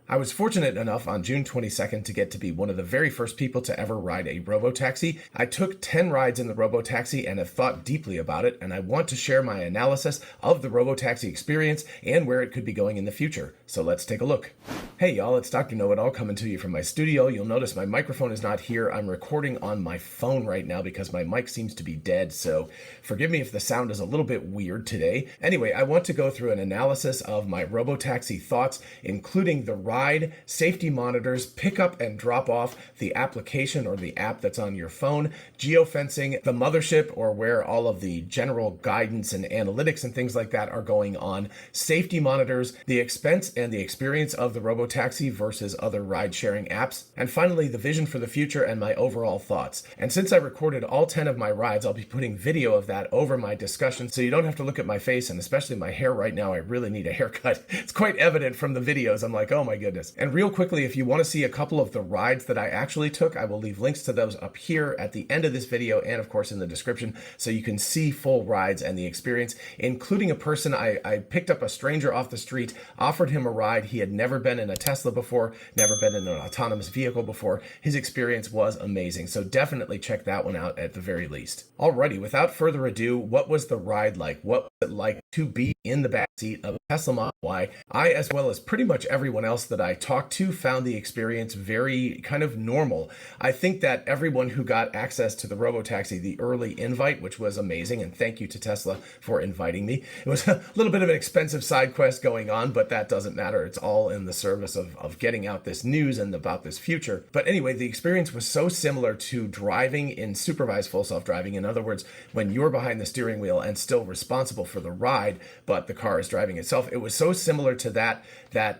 I was fortunate enough on June 22nd to get to be one of the very first people to ever ride a Robotaxi. I took 10 rides in the Robotaxi and have thought deeply about it, and I want to share my analysis of the Robotaxi experience and where it could be going in the future. So let's take a look. Hey y'all, it's Dr. Know-It-All coming to you from my studio. You'll notice my microphone is not here. I'm recording on my phone right now because my mic seems to be dead, so forgive me if the sound is a little bit weird today. Anyway, I want to go through an analysis of my Robotaxi thoughts, including the ride, safety monitors, pickup and drop off, the application or the app that's on your phone, geofencing, the mothership or where all of the general guidance and analytics and things like that are going on, safety monitors, the expense and the experience of the Robotaxi versus other ride sharing apps, and finally the vision for the future and my overall thoughts. And since I recorded all 10 of my rides, I'll be putting video of that over my discussion so you don't have to look at my face, and especially my hair right now. I really need a haircut. It's quite evident from the videos. I'm like, oh my goodness. And real quickly, if you want to see a couple of the rides that I actually took, I will leave links to those up here at the end of this video and of course in the description so you can see full rides and the experience, including a person I picked up a stranger off the street, offered him a ride. He had never been in a Tesla before, never been in an autonomous vehicle before. His experience was amazing, so definitely check that one out at the very least. Alrighty, without further ado, what was the ride like? What was it like to be in the backseat of a Tesla Model Y? I, as well as pretty much everyone else that I talked to, found the experience very kind of normal. I think that everyone who got access to the Robotaxi, the early invite, which was amazing, and thank you to Tesla for inviting me. It was a little bit of an expensive side quest going on, but that doesn't matter. It's all in the service of getting out this news and about this future. But anyway, the experience was so similar to driving in supervised full self-driving. In other words, when you're behind the steering wheel and still responsible for the ride, but the car is driving itself. It was so similar to that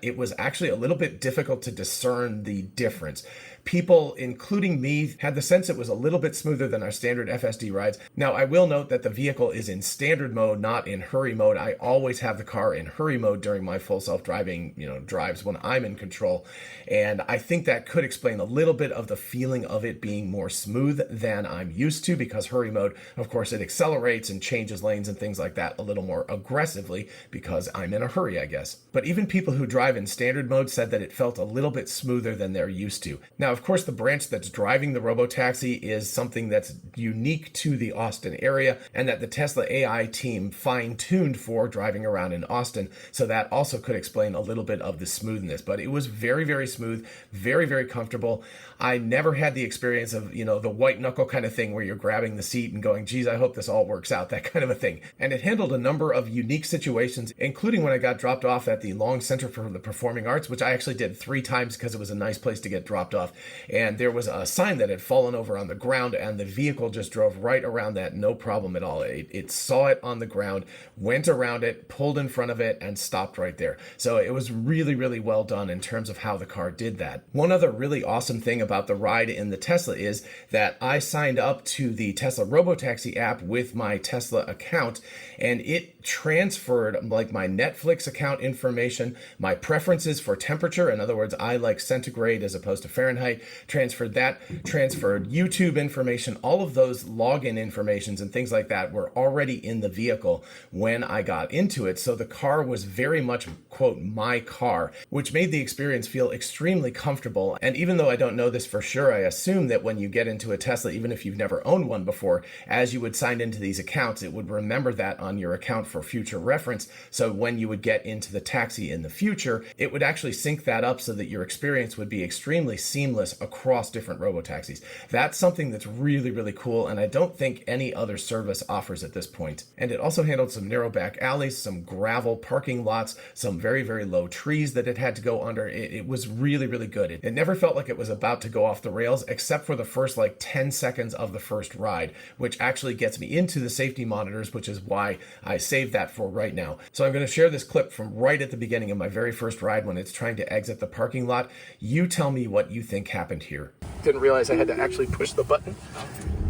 it was actually a little bit difficult to discern the difference. People, including me, had the sense it was a little bit smoother than our standard FSD rides. Now, I will note that the vehicle is in standard mode, not in hurry mode. I always have the car in hurry mode during my full self-driving, drives when I'm in control. And I think that could explain a little bit of the feeling of it being more smooth than I'm used to, because hurry mode, of course, it accelerates and changes lanes and things like that a little more aggressively because I'm in a hurry, I guess. But even people who drive in standard mode said that it felt a little bit smoother than they're used to. Now, of course, the branch that's driving the Robotaxi is something that's unique to the Austin area and that the Tesla AI team fine-tuned for driving around in Austin. So that also could explain a little bit of the smoothness. But it was very, very smooth, very, very comfortable. I never had the experience of, the white knuckle kind of thing where you're grabbing the seat and going, geez, I hope this all works out, that kind of a thing. And it handled a number of unique situations, including when I got dropped off at the Long Center for the Performing Arts, which I actually did 3 times because it was a nice place to get dropped off. And there was a sign that had fallen over on the ground, and the vehicle just drove right around that, no problem at all. It saw it on the ground, went around it, pulled in front of it, and stopped right there. So it was really, really well done in terms of how the car did that. One other really awesome thing about the ride in the Tesla is that I signed up to the Tesla Robotaxi app with my Tesla account, and it transferred like my Netflix account information, my preferences for temperature. In other words, I like centigrade as opposed to Fahrenheit. Transferred YouTube information. All of those login informations and things like that were already in the vehicle when I got into it. So the car was very much, quote, my car, which made the experience feel extremely comfortable. And even though I don't know this for sure, I assume that when you get into a Tesla, even if you've never owned one before, as you would sign into these accounts, it would remember that on your account for future reference. So when you would get into the taxi in the future, it would actually sync that up so that your experience would be extremely seamless across different Robotaxis. That's something that's really, really cool, and I don't think any other service offers at this point. And it also handled some narrow back alleys, some gravel parking lots, some very, very low trees that it had to go under. It was really, really good. It never felt like it was about to go off the rails, except for the first 10 seconds of the first ride, which actually gets me into the safety monitors, which is why I saved that for right now. So I'm going to share this clip from right at the beginning of my very first ride when it's trying to exit the parking lot. You tell me what you think happened here. Didn't realize I had to actually push the button.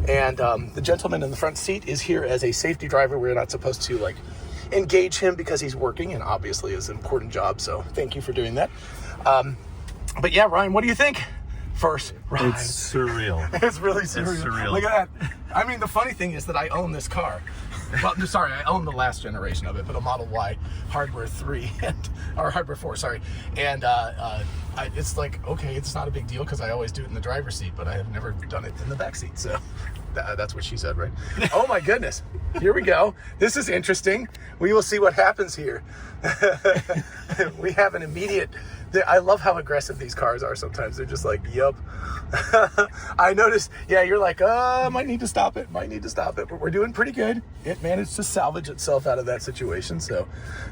And the gentleman in the front seat is here as a safety driver. We're not supposed to engage him because he's working, and obviously is an important job. So thank you for doing that. But yeah, Ryan, what do you think? First ride. It's surreal. It's really surreal. It's surreal. Look at that. I mean, the funny thing is that I own this car. Well, sorry, I own the last generation of it, but a Model Y Hardware 3 or Hardware 4, sorry. And it's like, okay, it's not a big deal because I always do it in the driver's seat, but I have never done it in the back seat. So that's what she said, right? Oh my goodness. Here we go. This is interesting. We will see what happens here. We have an immediate... I love how aggressive these cars are sometimes. They're just like, yup. I noticed, yeah, you're like, might need to stop it, but we're doing pretty good. It managed to salvage itself out of that situation, so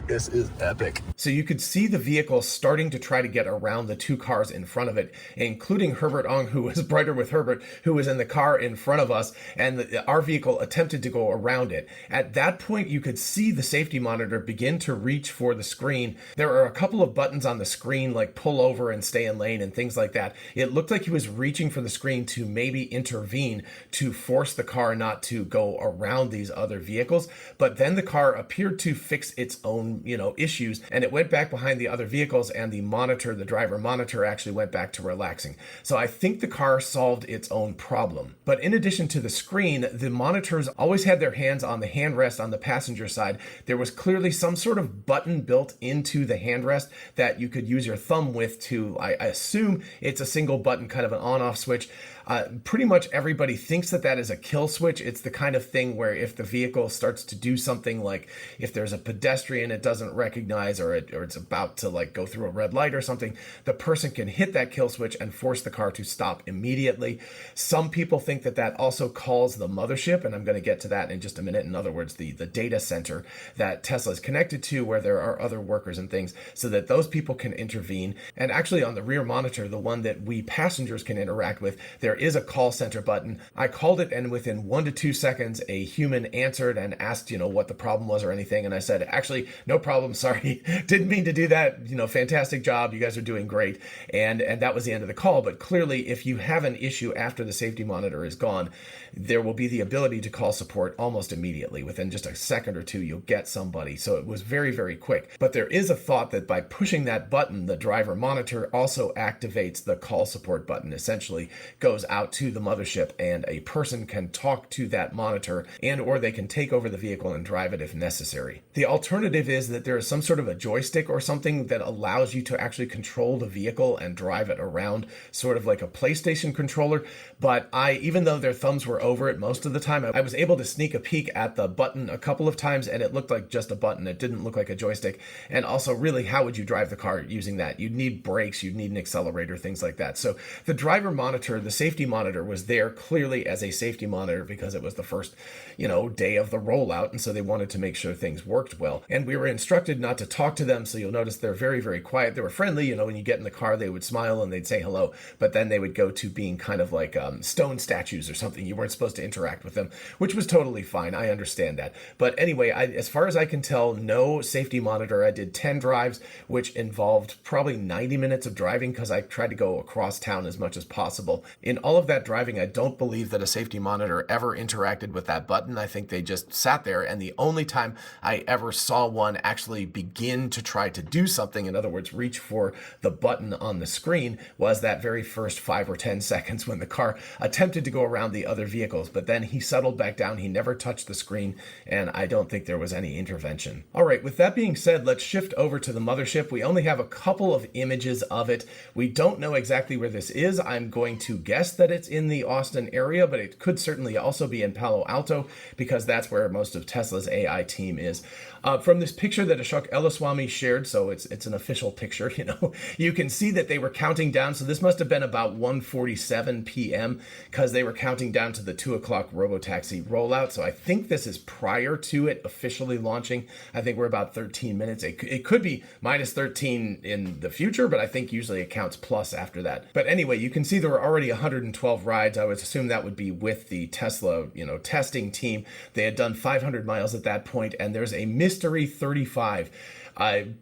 this is epic. So you could see the vehicle starting to try to get around the two cars in front of it, including Herbert Ong, who was brighter with Herbert, who was in the car in front of us, and our vehicle attempted to go around it. At that point, you could see the safety monitor begin to reach for the screen. There are a couple of buttons on the screen, like pull over and stay in lane and things like that. It looked like he was reaching for the screen to maybe intervene to force the car not to go around these other vehicles. But then the car appeared to fix its own, issues, and it went back behind the other vehicles, and the driver monitor actually went back to relaxing. So I think the car solved its own problem. But in addition to the screen, the monitors always had their hands on the handrest on the passenger side. There was clearly some sort of button built into the handrest that you could use your thumb with to, I assume it's a single button, kind of an on-off switch. Pretty much everybody thinks that is a kill switch. It's the kind of thing where if the vehicle starts to do something, like if there's a pedestrian it doesn't recognize, or it's about to like go through a red light or something, the person can hit that kill switch and force the car to stop immediately. Some people think that also calls the mothership, and I'm going to get to that in just a minute. In other words, the data center that Tesla is connected to, where there are other workers and things, so that those people can intervene. And actually on the rear monitor, the one that we passengers can interact with, there is a call center button. I called it, and within 1 to 2 seconds, a human answered and asked, what the problem was or anything. And I said, actually, no problem. Sorry. Didn't mean to do that. Fantastic job. You guys are doing great. And that was the end of the call. But clearly, if you have an issue after the safety monitor is gone, there will be the ability to call support almost immediately. Within just a second or two, you'll get somebody. So it was very, very quick. But there is a thought that by pushing that button, the driver monitor also activates the call support button, essentially goes out to the mothership, and a person can talk to that monitor, and or they can take over the vehicle and drive it if necessary. The alternative is that there is some sort of a joystick or something that allows you to actually control the vehicle and drive it around, sort of like a PlayStation controller. But even though their thumbs were over it most of the time, I was able to sneak a peek at the button a couple of times, and it looked like just a button. It didn't look like a joystick. And also, really, how would you drive the car using that? You'd need brakes, you'd need an accelerator, things like that. So the driver monitor, the safety monitor, was there clearly as a safety monitor because it was the first, day of the rollout, and so they wanted to make sure things worked well. And we were instructed not to talk to them, so you'll notice they're very, very quiet. They were friendly, when you get in the car, they would smile and they'd say hello, but then they would go to being kind of like stone statues or something. You weren't supposed to interact with them, which was totally fine. I understand that. But anyway, as far as I can tell, no safety monitor. I did 10 drives, which involved probably 90 minutes of driving because I tried to go across town as much as possible. In all of that driving, I don't believe that a safety monitor ever interacted with that button. I think they just sat there, and the only time I ever saw one actually begin to try to do something, in other words, reach for the button on the screen, was that very first 5 or 10 seconds when the car attempted to go around the other vehicles. But then he settled back down. He never touched the screen, and I don't think there was any intervention. All right, with that being said, let's shift over to the mothership. We only have a couple of images of it. We don't know exactly where this is. I'm going to guess that it's in the Austin area, but it could certainly also be in Palo Alto because that's where most of Tesla's AI team is. From this picture that Ashok Elaswamy shared, so it's an official picture, you can see that they were counting down. So this must have been about 1:47 p.m. because they were counting down to the 2 o'clock Robotaxi rollout. So I think this is prior to it officially launching. I think we're about 13 minutes. It could be minus 13 in the future, but I think usually it counts plus after that. But anyway, you can see there were already 112 rides. I would assume that would be with the Tesla, testing team. They had done 500 miles at that point, and there's a mystery 35.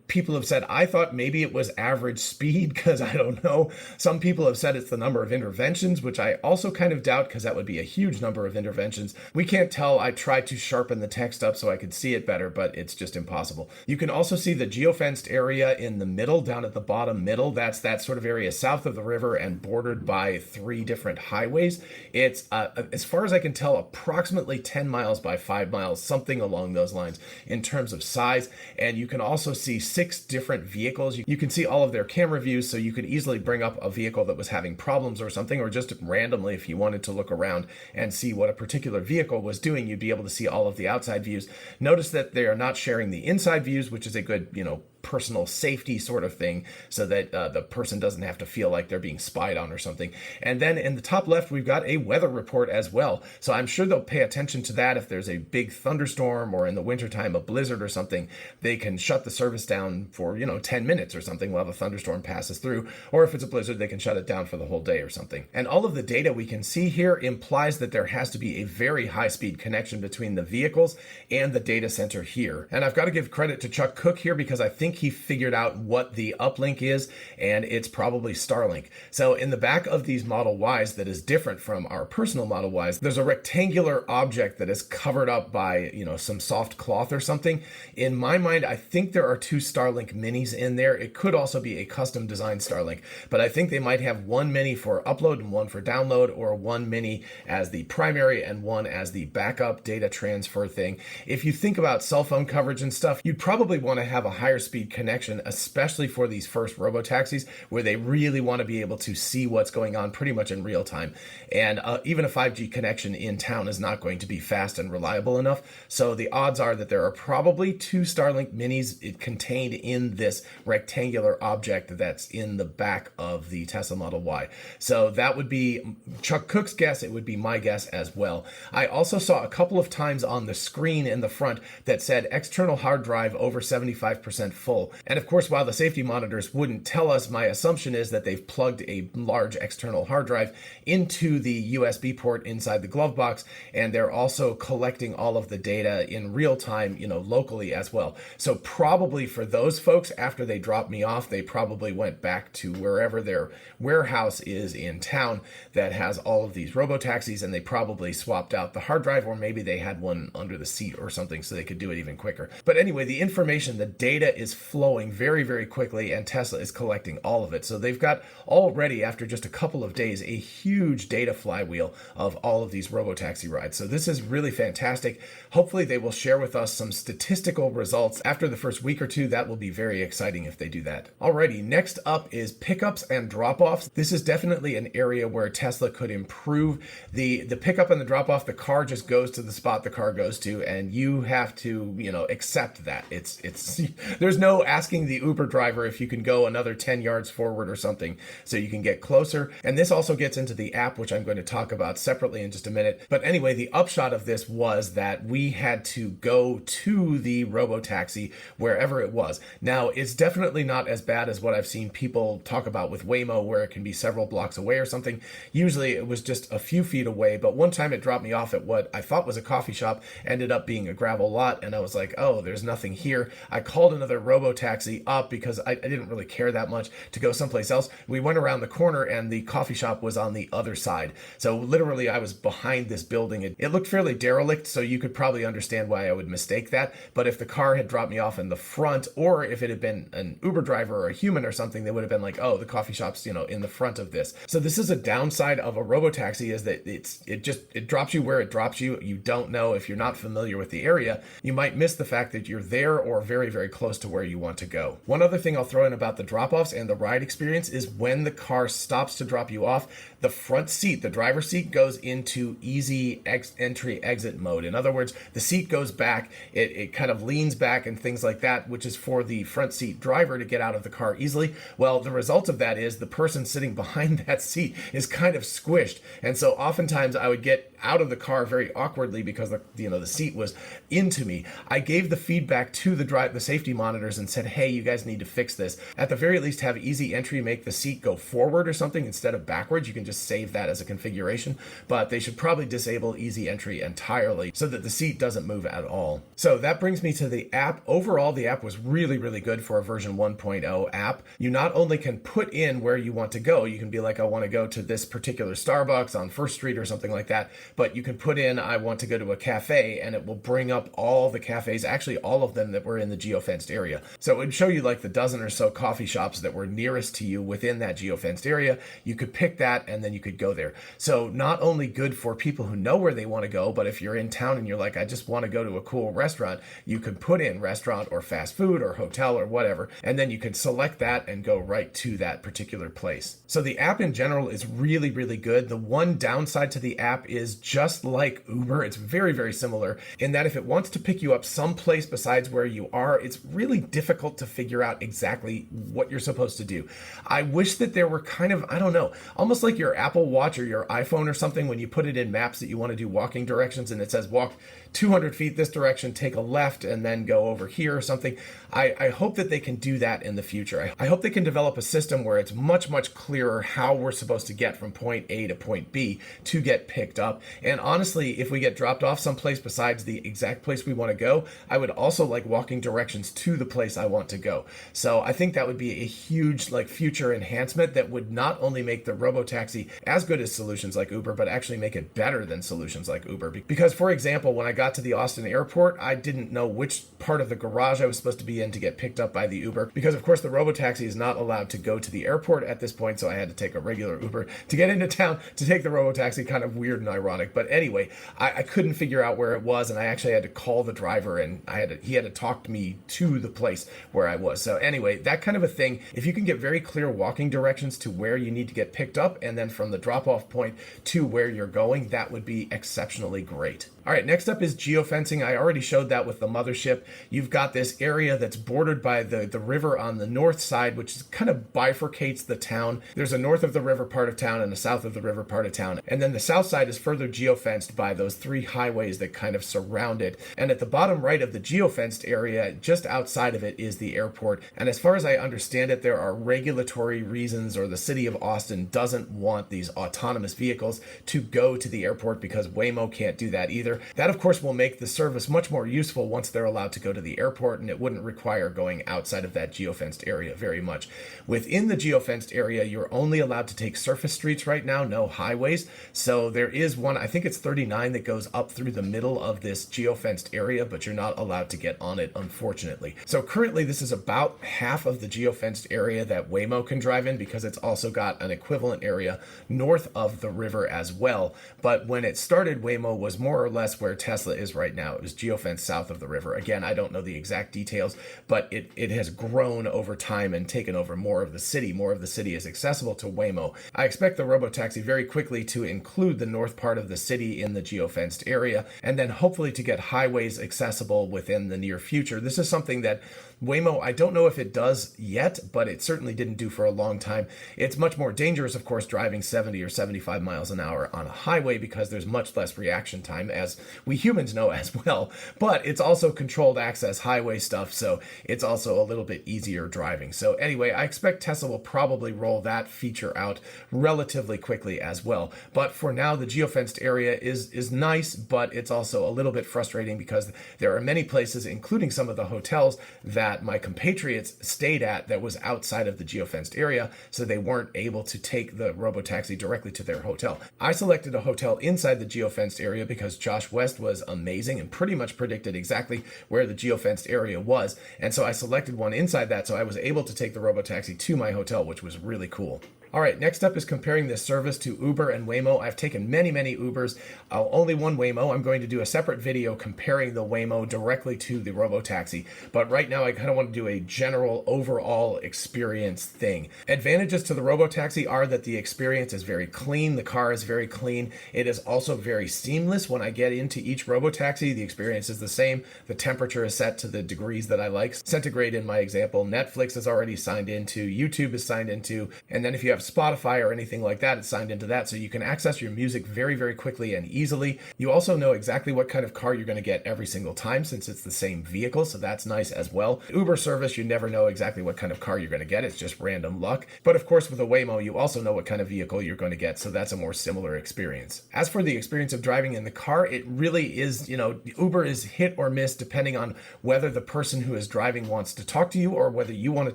People have said, I thought maybe it was average speed because I don't know. Some people have said it's the number of interventions, which I also kind of doubt because that would be a huge number of interventions. We can't tell. I tried to sharpen the text up so I could see it better, but it's just impossible. You can also see the geofenced area in the middle, down at the bottom middle. That's that sort of area south of the river and bordered by 3 different highways. It's, as far as I can tell, approximately 10 miles by 5 miles, something along those lines in terms of size. And you can also also see 6 different vehicles. You can see all of their camera views, so you could easily bring up a vehicle that was having problems or something, or just randomly, if you wanted to look around and see what a particular vehicle was doing, you'd be able to see all of the outside views. Notice that they are not sharing the inside views, which is a good, personal safety sort of thing, so that the person doesn't have to feel like they're being spied on or something. And then in the top left, we've got a weather report as well. So I'm sure they'll pay attention to that. If there's a big thunderstorm, or in the wintertime, a blizzard or something, they can shut the service down for, 10 minutes or something while the thunderstorm passes through. Or if it's a blizzard, they can shut it down for the whole day or something. And all of the data we can see here implies that there has to be a very high-speed connection between the vehicles and the data center here. And I've got to give credit to Chuck Cook here, because I think he figured out what the uplink is, and it's probably Starlink. So in the back of these Model Ys that is different from our personal Model Ys, there's a rectangular object that is covered up by, some soft cloth or something. In my mind, I think there are 2 Starlink minis in there. It could also be a custom designed Starlink, but I think they might have one mini for upload and one for download, or one mini as the primary and one as the backup data transfer thing. If you think about cell phone coverage and stuff, you'd probably want to have a higher speed connection, especially for these first robotaxis, where they really want to be able to see what's going on pretty much in real time. And even a 5G connection in town is not going to be fast and reliable enough. So the odds are that there are probably 2 Starlink minis contained in this rectangular object that's in the back of the Tesla Model Y. So that would be Chuck Cook's guess. It would be my guess as well. I also saw a couple of times on the screen in the front that said external hard drive over 75% full. And of course, while the safety monitors wouldn't tell us, my assumption is that they've plugged a large external hard drive into the USB port inside the glove box, and they're also collecting all of the data in real time, locally as well. So probably for those folks, after they dropped me off, they probably went back to wherever their warehouse is in town that has all of these robotaxis, and they probably swapped out the hard drive, or maybe they had one under the seat or something so they could do it even quicker. But anyway, the information, the data is flowing very, very quickly, and Tesla is collecting all of it. So they've got already, after just a couple of days, a huge data flywheel of all of these robotaxi rides. So this is really fantastic. Hopefully they will share with us some statistical results after the first week or two. That will be very exciting if they do that. Alrighty, next up is pickups and drop-offs. This is definitely an area where Tesla could improve. The pickup and the drop-off, the car just goes to the spot the car goes to, and you have to, accept that. It's there's no asking the Uber driver if you can go another 10 yards forward or something so you can get closer. And this also gets into the app, which I'm going to talk about separately in just a minute. But anyway, the upshot of this was that we had to go to the Robotaxi wherever it was. Now, it's definitely not as bad as what I've seen people talk about with Waymo, where it can be several blocks away or something. Usually it was just a few feet away, but one time it dropped me off at what I thought was a coffee shop, ended up being a gravel lot, and I was like, oh, there's nothing here. I called another Robotaxi up because I didn't really care that much to go someplace else. We went around the corner and the coffee shop was on the other side. So literally I was behind this building. It looked fairly derelict, so you could probably understand why I would mistake that. But if the car had dropped me off in the front, or if it had been an Uber driver or a human or something, they would have been like, oh, the coffee shop's, in the front of this. So this is a downside of a Robotaxi, is that it drops you where it drops you. You don't know, if you're not familiar with the area, you might miss the fact that you're there or very, very close to where you want to go. One other thing I'll throw in about the drop-offs and the ride experience is when the car stops to drop you off, the front seat, the driver's seat, goes into easy entry exit mode. In other words, the seat goes back, it kind of leans back and things like that, which is for the front seat driver to get out of the car easily. Well, the result of that is the person sitting behind that seat is kind of squished. And so oftentimes I would get out of the car very awkwardly because the seat was into me. I gave the feedback to the safety monitors and said, hey, you guys need to fix this. At the very least, have easy entry make the seat go forward or something instead of backwards. You can just save that as a configuration, but they should probably disable easy entry entirely so that the seat doesn't move at all. So that brings me to the app. Overall, the app was really, really good for a version 1.0 app. You not only can put in where you want to go, you can be like, I want to go to this particular Starbucks on First Street or something like that, but you can put in, I want to go to a cafe, and it will bring up all the cafes, actually all of them that were in the geofenced area. So it would show you like the dozen or so coffee shops that were nearest to you within that geofenced area. You could pick that and then you could go there. So not only good for people who know where they want to go, but if you're in town and you're like, I just want to go to a cool restaurant, you can put in restaurant or fast food or hotel or whatever, and then you can select that and go right to that particular place. So the app in general is really, really good. The one downside to the app is just like Uber, it's very, very similar in that if it wants to pick you up someplace besides where you are, it's really difficult to figure out exactly what you're supposed to do. I wish that there were kind of, I don't know, almost like your Apple Watch or your iPhone or something when you put it in maps that you want to do walking directions and it says walk 200 feet this direction, take a left, and then go over here or something. I hope that they can do that in the future. I hope they can develop a system where it's much, much clearer how we're supposed to get from point A to point B to get picked up. And honestly, if we get dropped off someplace besides the exact place we want to go, I would also like walking directions to the place I want to go. So I think that would be a huge like future enhancement that would not only make the Robotaxi as good as solutions like Uber, but actually make it better than solutions like Uber. Because for example, when I got to the Austin airport, I didn't know which part of the garage I was supposed to be in to get picked up by the Uber, because of course the Robotaxi is not allowed to go to the airport at this point, so I had to take a regular Uber to get into town to take the Robotaxi. Kind of weird and ironic, but anyway, I couldn't figure out where it was, and I actually had to call the driver, and he had to talk me to the place where I was. So anyway, that kind of a thing, if you can get very clear walking directions to where you need to get picked up, and then from the drop-off point to where you're going, that would be exceptionally great. All right, next up is geofencing. I already showed that with the Mothership. You've got this area that's bordered by the river on the north side, which kind of bifurcates the town. There's a north of the river part of town and a south of the river part of town. And then the south side is further geofenced by those three highways that kind of surround it. And at the bottom right of the geofenced area, just outside of it, is the airport. And as far as I understand it, there are regulatory reasons, or the city of Austin doesn't want these autonomous vehicles to go to the airport because Waymo can't do that either. That, of course, will make the service much more useful once they're allowed to go to the airport, and it wouldn't require going outside of that geofenced area very much. Within the geofenced area, you're only allowed to take surface streets right now, no highways. So there is one, I think it's 39, that goes up through the middle of this geofenced area, but you're not allowed to get on it, unfortunately. So currently, this is about half of the geofenced area that Waymo can drive in, because it's also got an equivalent area north of the river as well. But when it started, Waymo was more or less where Tesla is right now. It was geofenced south of the river. Again, I don't know the exact details, but it has grown over time and taken over more of the city. More of the city is accessible to Waymo. I expect the Robotaxi very quickly to include the north part of the city in the geofenced area, and then hopefully to get highways accessible within the near future. This is something that Waymo, I don't know if it does yet, but it certainly didn't do for a long time. It's much more dangerous, of course, driving 70 or 75 miles an hour on a highway, because there's much less reaction time, as we humans know as well. But it's also controlled access highway stuff, so it's also a little bit easier driving. So anyway, I expect Tesla will probably roll that feature out relatively quickly as well. But for now, the geofenced area is nice, but it's also a little bit frustrating because there are many places, including some of the hotels, that my compatriots stayed at that was outside of the geofenced area, so they weren't able to take the Robotaxi directly to their hotel. I selected a hotel inside the geofenced area because Josh West was amazing and pretty much predicted exactly where the geofenced area was, and so I selected one inside that, so I was able to take the Robotaxi to my hotel, which was really cool. All right, next up is comparing this service to Uber and Waymo. I've taken many Ubers, only one Waymo. I'm going to do a separate video comparing the Waymo directly to the Robotaxi, but right now I kind of want to do a general overall experience thing. Advantages to the Robotaxi are that the experience is very clean, the car is very clean, it is also very seamless. When I get into each Robotaxi, the experience is the same, the temperature is set to the degrees that I like, centigrade in my example, Netflix is already signed into, YouTube is signed into, and then if you have Spotify or anything like that, it's signed into that, so you can access your music very, very quickly and easily. You also know exactly what kind of car you're going to get every single time, since it's the same vehicle, so that's nice as well. Uber service, you never know exactly what kind of car you're going to get, it's just random luck. But of course with a Waymo, you also know what kind of vehicle you're going to get, so that's a more similar experience. As for the experience of driving in the car, it really is, Uber is hit or miss depending on whether the person who is driving wants to talk to you or whether you want to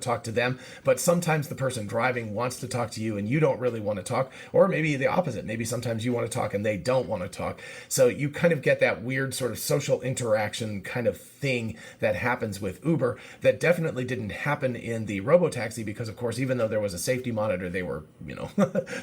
talk to them. But sometimes the person driving wants to talk to to you and you don't really want to talk, or maybe the opposite. Maybe sometimes you want to talk and they don't want to talk. So you kind of get that weird sort of social interaction kind of thing that happens with Uber that definitely didn't happen in the Robotaxi, because of course, even though there was a safety monitor, they were,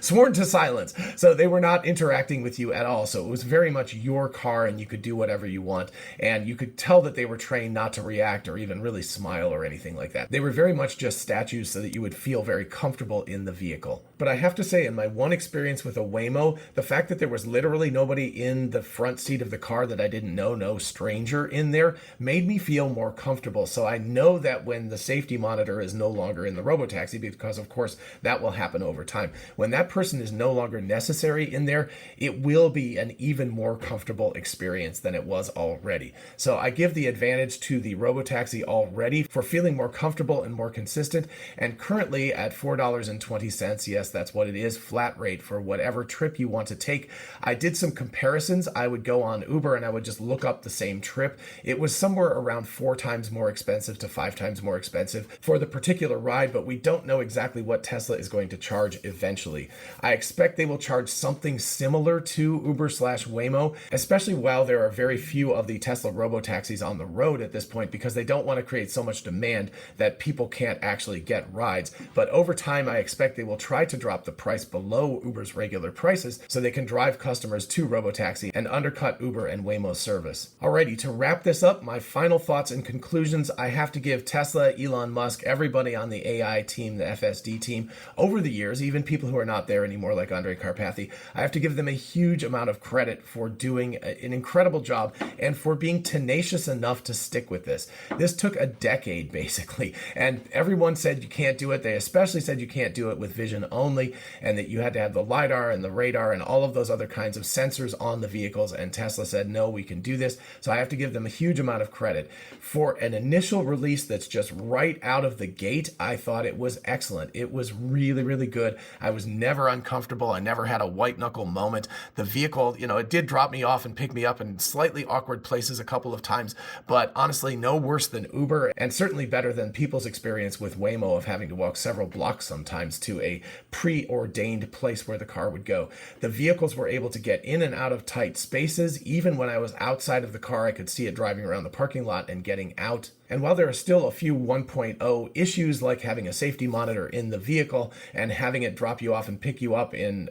sworn to silence. So they were not interacting with you at all. So it was very much your car and you could do whatever you want. And you could tell that they were trained not to react or even really smile or anything like that. They were very much just statues so that you would feel very comfortable in the vehicle. But I have to say, in my one experience with a Waymo, the fact that there was literally nobody in the front seat of the car that I didn't know, no stranger in there, made me feel more comfortable. So I know that when the safety monitor is no longer in the Robotaxi, because of course that will happen over time, when that person is no longer necessary in there, it will be an even more comfortable experience than it was already. So I give the advantage to the Robotaxi already for feeling more comfortable and more consistent. And currently at $4.20, yes, that's what it is, flat rate for whatever trip you want to take. I did some comparisons. I would go on Uber and I would just look up the same trip. It was somewhere around 4 times more expensive to 5 times more expensive for the particular ride, but we don't know exactly what Tesla is going to charge eventually. I expect they will charge something similar to Uber/Waymo, especially while there are very few of the Tesla Robotaxis on the road at this point, because they don't want to create so much demand that people can't actually get rides. But over time, I expect they will try to drop the price below Uber's regular prices so they can drive customers to Robotaxi and undercut Uber and Waymo's service. Alrighty, to wrap this up, my final thoughts and conclusions, I have to give Tesla, Elon Musk, everybody on the AI team, the FSD team, over the years, even people who are not there anymore like Andre Carpathy, I have to give them a huge amount of credit for doing an incredible job and for being tenacious enough to stick with this. This took a decade basically, and everyone said you can't do it. They especially said you can't do it with vision only, and that you had to have the LiDAR and the radar and all of those other kinds of sensors on the vehicles, and Tesla said, no, we can do this. So I have to give them a huge amount of credit. For an initial release that's just right out of the gate, I thought it was excellent. It was really, really good. I was never uncomfortable. I never had a white knuckle moment. The vehicle, it did drop me off and pick me up in slightly awkward places a couple of times, but honestly, no worse than Uber, and certainly better than people's experience with Waymo of having to walk several blocks sometimes to a preordained place where the car would go. The vehicles were able to get in and out of tight spaces. Even when I was outside of the car, I could see it driving around the parking lot and getting out. And while there are still a few 1.0 issues, like having a safety monitor in the vehicle and having it drop you off and pick you up in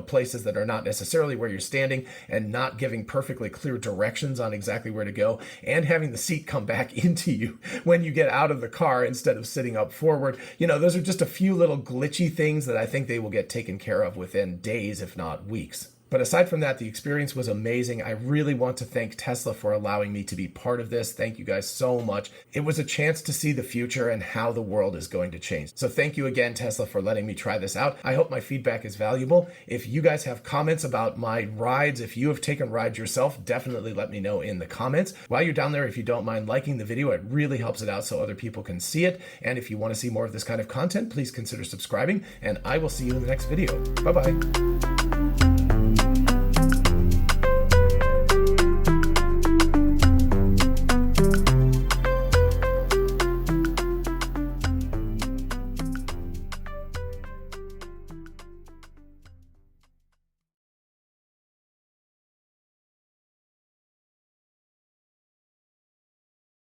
places that are not necessarily where you're standing, and not giving perfectly clear directions on exactly where to go, and having the seat come back into you when you get out of the car instead of sitting up forward, those are just a few little glitchy things that I think they will get taken care of within days, if not weeks. But aside from that, the experience was amazing. I really want to thank Tesla for allowing me to be part of this. Thank you guys so much. It was a chance to see the future and how the world is going to change. So thank you again, Tesla, for letting me try this out. I hope my feedback is valuable. If you guys have comments about my rides, if you have taken rides yourself, definitely let me know in the comments. While you're down there, if you don't mind liking the video, it really helps it out so other people can see it. And if you want to see more of this kind of content, please consider subscribing, and I will see you in the next video. Bye-bye.